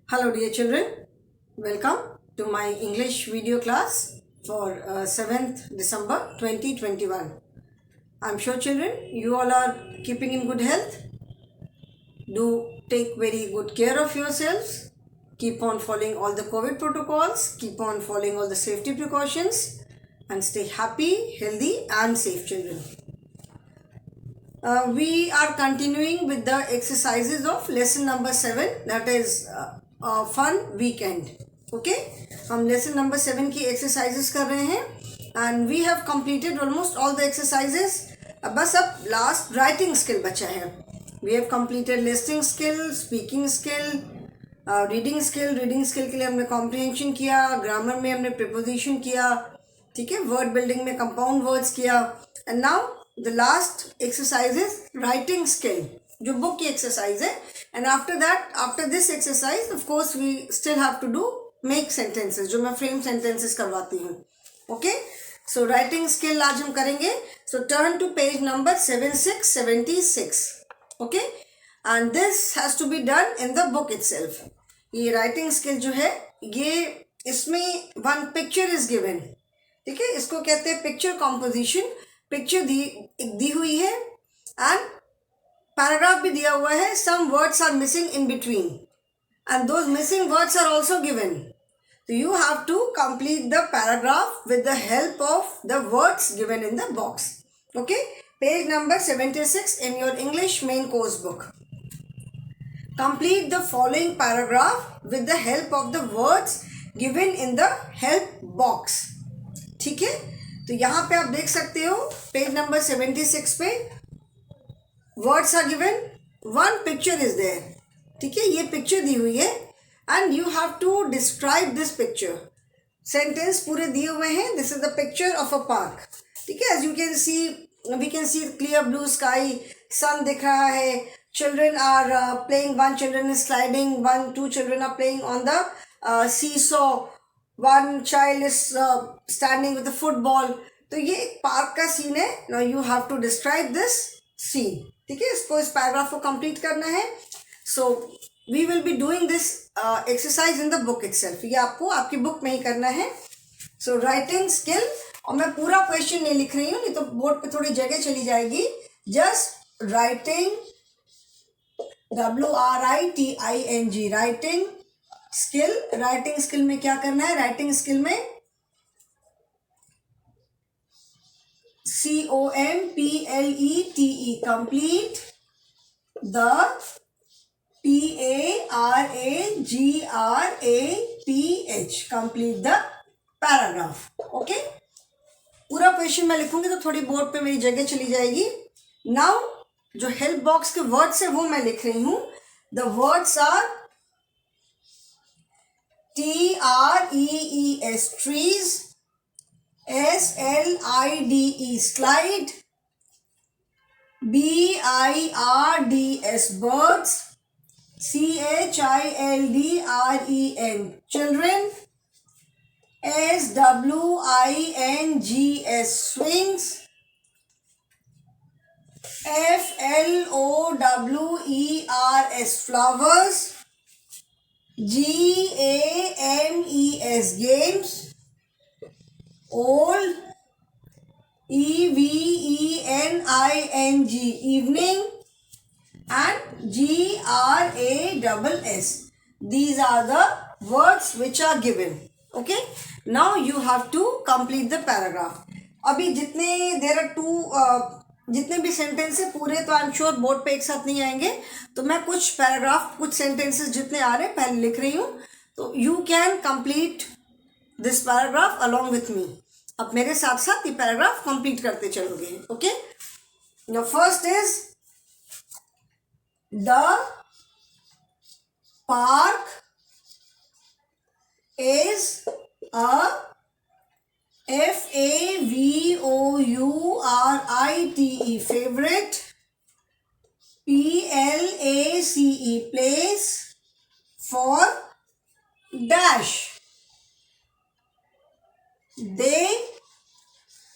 Hello dear children, welcome to my English video class for 7th December 2021. I'm sure children you all are keeping in good health. Do take very good care of yourselves. Keep on following all the COVID protocols. Keep on following all the safety precautions and stay happy, healthy and safe children. We are continuing with the exercises of lesson number 7, that is fun weekend. Okay, हम lesson number 7 की exercises कर रहे हैं and we have completed almost all the exercises. बस अब last writing skill बचा है. We have completed listening skill, speaking skill, reading skill के लिए हमने कॉम्प्रिहेंशन किया, ग्रामर में हमने प्रिपोजिशन किया, ठीक है, वर्ड बिल्डिंग में कंपाउंड वर्ड्स किया. And now the last exercise is writing skill, जो बुक की एक्सरसाइज है. And after that, after this exercise of course we still have to do make sentences, जो मैं फ्रेम सेंटेंसेस करवाती हूँ. Okay, so writing skill आज हम करेंगे. So turn to page number 7676. Okay, and this has to be done in the book itself. ये writing skill जो है, ये इसमें वन पिक्चर इज गिवन, ठीक है, इसको कहते हैं पिक्चर कॉम्पोजिशन. पिक्चर दी हुई है एंड पैराग्राफ भी दिया हुआ है. Some words are missing in between and those missing words are also given. So you have to complete the paragraph with the help of the words given in the box. Okay, page number 76 in your English main course book. Complete the following paragraph with the help of the words given in the help box. ठीक है, तो यहाँ पे आप देख सकते हो page number 76 पे words are given, one picture is there. ठीक है, ये पिक्चर दी हुई है and you have to describe this picture. Sentence पूरे दिए हुए हैं. This is the picture of a park. ठीक है, as you can see, we can see clear blue sky, sun दिख रहा है. Children are playing. One children is sliding. Two children are playing on the seesaw. One child is standing with a football. तो ये एक park का scene है. Now you have to describe this scene. ठीक है, इसको इस पैराग्राफ को कंप्लीट करना है. So we will be doing this exercise in the book itself. ये आपको आपकी बुक में ही करना है. So writing skill, और मैं पूरा क्वेश्चन नहीं लिख रही हूँ, नहीं तो बोर्ड पे थोड़ी जगह चली जाएगी. Just writing, WRITING, writing skill. Writing skill में क्या करना है? राइटिंग स्किल में COMPLETE, complete the PARAGRAPH, complete the paragraph. Okay, पूरा क्वेश्चन मैं लिखूंगी तो थोड़ी बोर्ड पे मेरी जगह चली जाएगी. नाउ जो हेल्प बॉक्स के वर्ड्स है वो मैं लिख रही हूं. The words are TREES, trees, SLIDE, slide, BIRDS, birds, CHILDREN, children, SWINGS, swings, FLOWERS, flowers, GAMES, games, old, EVENING, evening, and GRASS. These are the words which are given. Okay, now you have to complete the paragraph. अभी जितने there are two जितने भी sentence है पूरे तो I am sure board पे एक साथ नहीं आएंगे, तो मैं कुछ पैराग्राफ, कुछ सेंटेंसेस जितने आ रहे हैं पहले लिख रही हूँ. तो you can complete this paragraph along with me. अब मेरे साथ साथ ये पैराग्राफ कंप्लीट करते चलोगे. Okay, the first is the park is a FAVOURITE, favorite, PLACE, place, for dash. They,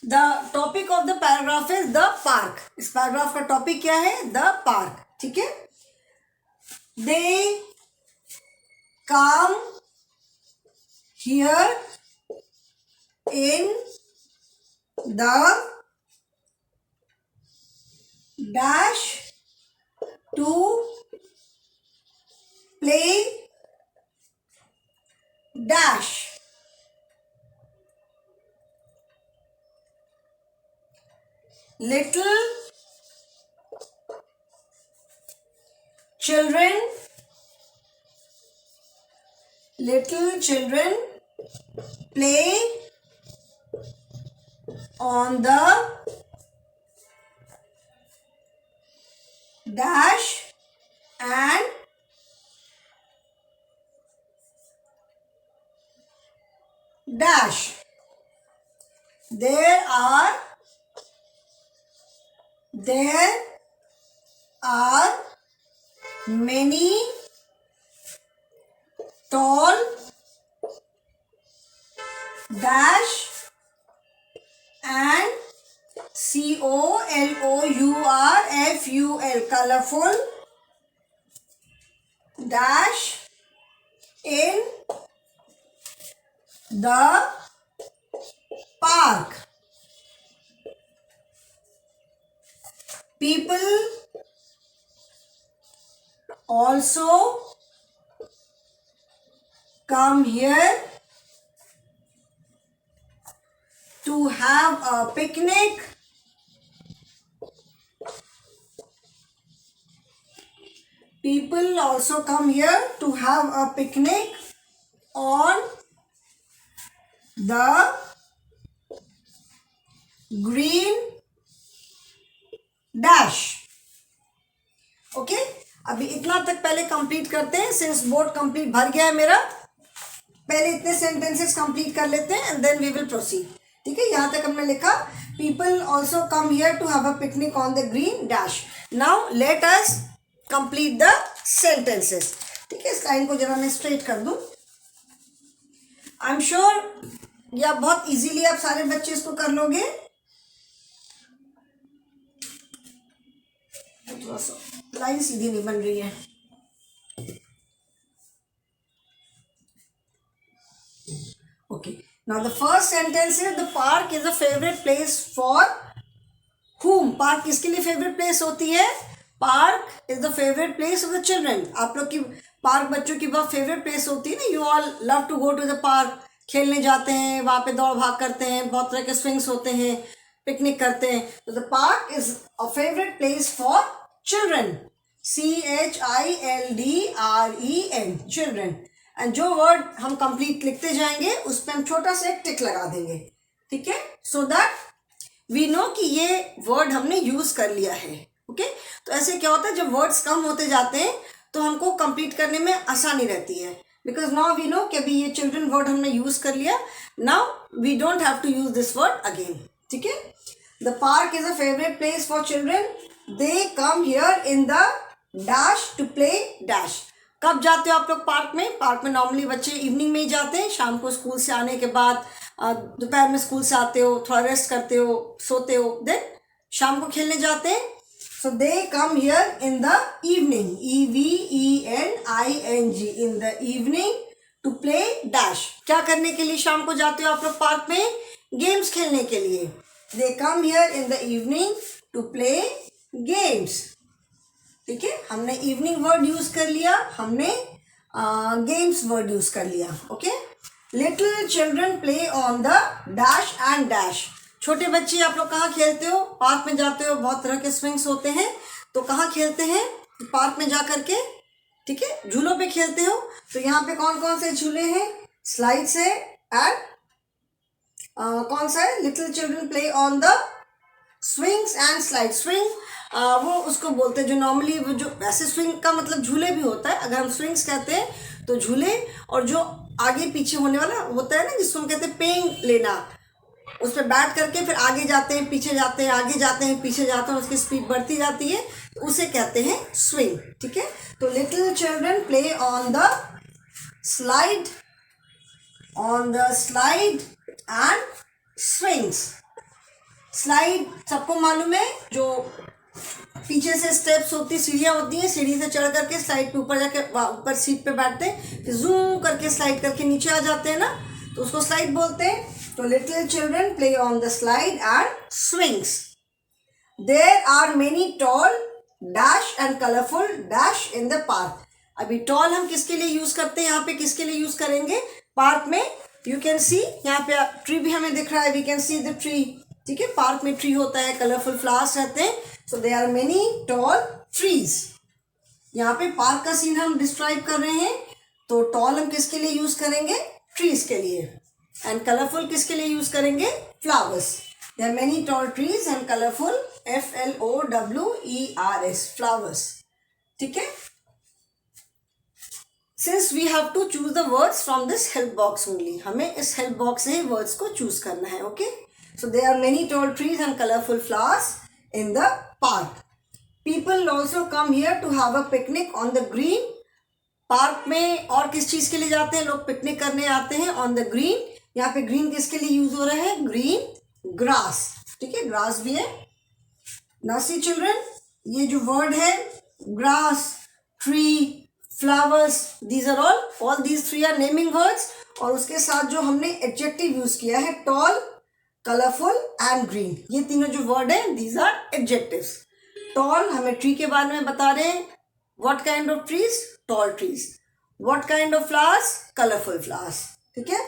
the topic of the paragraph is the park. इस paragraph का topic क्या है? The park. ठीक है. They come here in the dash to play dash. Little children play on the dash and dash. There are many tall dash and COLOURFUL colorful dash in the park. People also come here to have a picnic. People also come here to have a picnic on the green dash. Okay अभी इतना तक पहले complete करते हैं, since board complete भर गया है मेरा. पहले इतने सेंटेंसेस कंप्लीट कर लेते हैं and then we will proceed. ठीक है, यहाँ तक हमने लिखा people also come here to have a picnic on the green dash. Now let us complete the sentences. ठीक है, इस लाइन को जरा मैं स्ट्रेट कर दूं. आई एम श्योर या बहुत इजीली आप सारे बच्चे इसको कर लोगे. थोड़ा सा लाइन सीधी नहीं बन रही है. Okay, now the first sentence is the park is a favourite place for whom. Park किसके लिए फेवरेट प्लेस होती है? Park is the favourite place of the children. आप लोग की पार्क बच्चों की बहुत फेवरेट प्लेस होती है ना. You all love to go to the park. खेलने जाते हैं, वहाँ पे दौड़ भाग करते हैं, बहुत तरह के स्विंग्स होते हैं, पिकनिक करते हैं. तो the park is a favourite place for children. CHILDREN children. And जो वर्ड हम कंप्लीट लिखते जाएंगे उस पर हम छोटा सा एक टिक लगा देंगे. ठीक है, सो दैट वी नो कि ये वर्ड हमने यूज कर लिया है. ओके, तो ऐसे क्या होता है जब वर्ड्स कम होते जाते हैं तो हमको कंप्लीट करने में आसानी रहती है. बिकॉज नाउ वी नो कि अभी ये चिल्ड्रन वर्ड हमने यूज कर लिया. Now we don't have to use this word again. ठीक है, the park is a favourite place for children. They come here in the dash to play dash. कब जाते हो आप लोग पार्क में? पार्क में नॉर्मली बच्चे इवनिंग में ही जाते हैं. शाम को स्कूल से आने के बाद, दोपहर में स्कूल से आते हो, थोड़ा रेस्ट करते हो, सोते हो, देन शाम को खेलने जाते हैं. So they come here in the evening, EVENING, in the evening to play dash. क्या करने के लिए शाम को जाते हो आप लोग पार्क में? गेम्स खेलने के लिए. They come here in the evening to play games. ठीक है, हमने इवनिंग वर्ड यूज कर लिया, हमने गेम्स वर्ड यूज कर लिया. Okay, little children play on the dash and dash. छोटे बच्चे आप लोग कहाँ खेलते हो? पार्क में जाते हो, बहुत तरह के स्विंग्स होते हैं. तो कहाँ खेलते हैं? पार्क में जा करके. ठीक है, झूलों पे खेलते हो. तो यहाँ पे कौन कौन से झूले हैं? स्लाइड्स है एंड कौन सा है? Little children play on the swings and slide. Swing वो उसको बोलते हैं जो नॉर्मली वो जो वैसे स्विंग का मतलब झूले भी होता है. अगर हम स्विंग्स कहते हैं तो झूले, और जो आगे पीछे होने वाला होता है ना जिसको हम कहते हैं पेंग लेना, उस पर बैठ करके फिर आगे जाते हैं, पीछे जाते हैं, आगे जाते हैं, पीछे जाते हैं, उसकी स्पीड बढ़ती जाती है, तो उसे कहते हैं स्विंग. ठीक है, तो little children play on the slide and swings. Slide सबको मालूम है, जो पीछे से स्टेप्स होती, सीढ़ियाँ होती हैं, सीढ़ी से चढ़ करके स्लाइड पे ऊपर जाके ऊपर सीट पे बैठते हैं, फिर जूम करके स्लाइड करके नीचे आ जाते हैं ना, तो उसको स्लाइड बोलते हैं। तो little children play on the slide and swings. There are many tall dash and colourful dash in the park. अभी टॉल हम किसके लिए यूज करते हैं, यहाँ पे किसके लिए यूज करेंगे, पार्क में। यू कैन सी, यहाँ पे ट्री भी हमें दिख रहा है, we can see the tree, ठीक है, पार्क में ट्री होता है, कलरफुल फ्लावर्स रहते हैं, so they are many tall trees. यहाँ पे पार्क का सीन हम डिस्क्राइब कर रहे हैं, तो टॉल हम किसके लिए यूज करेंगे, ट्रीज के लिए, एंड कलरफुल किसके लिए यूज करेंगे, flowers. There are many tall trees and colourful FLOWERS flowers, ठीक है। Since we have to choose the words from this help box only, हमें इस help box से words को choose करना है, okay? So there are many tall trees and colorful flowers in the park. People also come here to have a picnic on the green. Park में और किस चीज के लिए जाते हैं लोग, पिकनिक करने आते हैं ऑन द ग्रीन। यहाँ पे ग्रीन किसके लिए यूज हो रहा है, ग्रीन ग्रास, ठीक है, ग्रास भी है। Now see children, ये जो वर्ड है grass, tree, flowers, these are all these three are naming words, और उसके साथ जो हमने एडजेक्टिव यूज किया है टॉल, कलरफुल एंड ग्रीन, ये तीनों जो वर्ड है these are adjectives. टॉल हमें ट्री के बारे में बता रहे हैं, what kind of trees, tall trees. what kind of flowers, colorful flowers, ठीक है।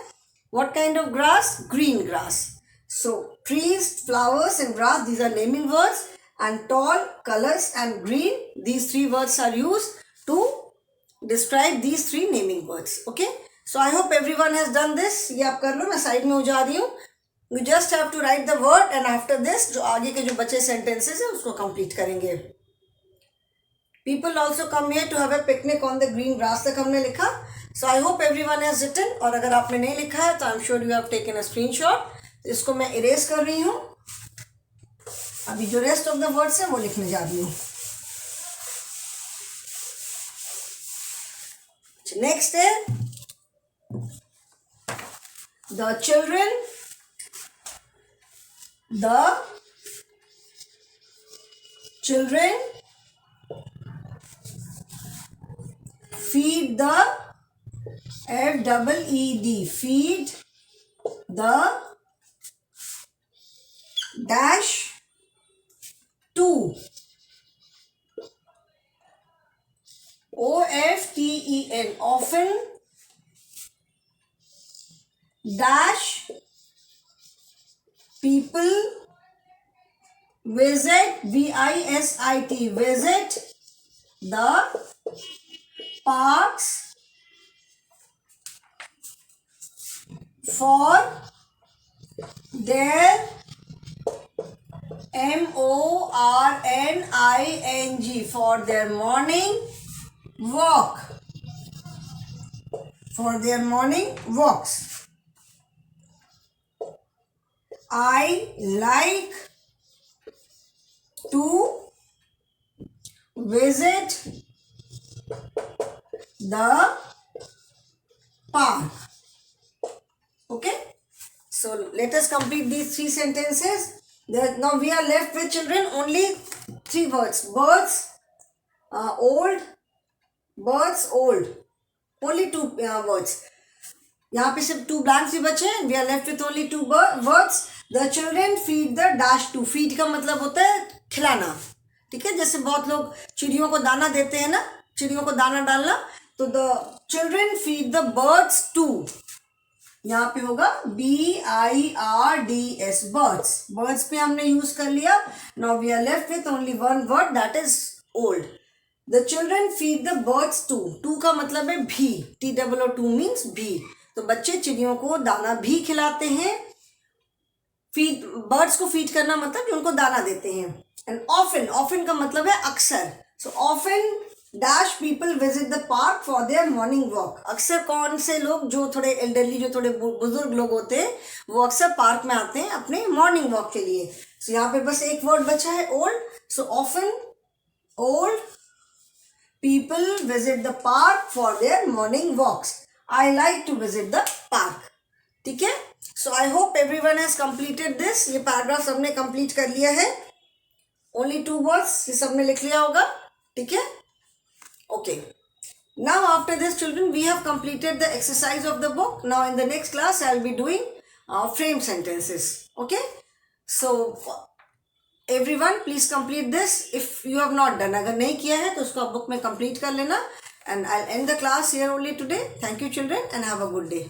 what kind of grass, green grass. so trees, flowers and grass, these are naming words, and tall, colors and green, these three words are used to describe these three naming words. okay, so I hope everyone has done this. ये आप कर लो, मैं side में हो जा रही हूँ। You just have to write the word and after this जो आगे के जो बचे sentences हैं उसको complete करेंगे। People also come here to have a picnic on the green grass तक हमने लिखा। So I hope everyone has written, और अगर आपने नहीं लिखा है तो I'm sure you have taken a screenshot. इसको मैं erase कर रही हूँ। अभी जो rest of the words है वो लिखने जा रही हूँ। Next है the children feed the FEED, feed the dash to OFTEN, often, dash people visit VISIT, visit the parks for their MORNING, for their morning walk, for their morning walks. I like to visit the park. Okay, so let us complete these three sentences. Now we are left with children only three words. Birds, old, only two words. यहाँ पे सिर्फ two blanks ही बचे हैं। We are left with only two words. The children feed the dash to. Feed का मतलब होता है खिलाना, ठीक है, जैसे बहुत लोग चिड़ियों को दाना देते हैं ना, चिड़ियों को दाना डालना, तो the children feed the birds to, यहाँ पे होगा BIRDS, birds. birds पे हमने यूज कर लिया। Now we are left with only one word, that is old. The children feed the birds to. to का मतलब है भी, TOO means भी, तो बच्चे चिड़ियों को दाना भी खिलाते हैं। फीड, बर्ड्स को फीड करना मतलब उनको दाना देते हैं। एंड ऑफन का मतलब है अक्सर। So often dash people visit the park for their morning walk. अक्सर कौन से लोग, जो थोड़े एल्डरली, जो थोड़े बुजुर्ग लोग होते हैं, वो अक्सर पार्क में आते हैं अपने मॉर्निंग वॉक के लिए। सो यहाँ पे बस एक वर्ड बचा है old. So often old people visit the park for their morning walks. I like to visit the park, ठीक है। So I hope everyone has completed this. ये पैराग्राफ सबने कंप्लीट कर लिया है। ओनली 2 वर्ड्स, ये सबने लिख लिया होगा, ठीक है? Okay, now after this children we have completed the exercise of the book. Now in the next class I'll be doing frame sentences. Okay, so everyone please complete this if you have not done. अगर नहीं किया है तो उसको आप book में complete कर लेना, and I'll end the class here only today. Thank you children and have a good day.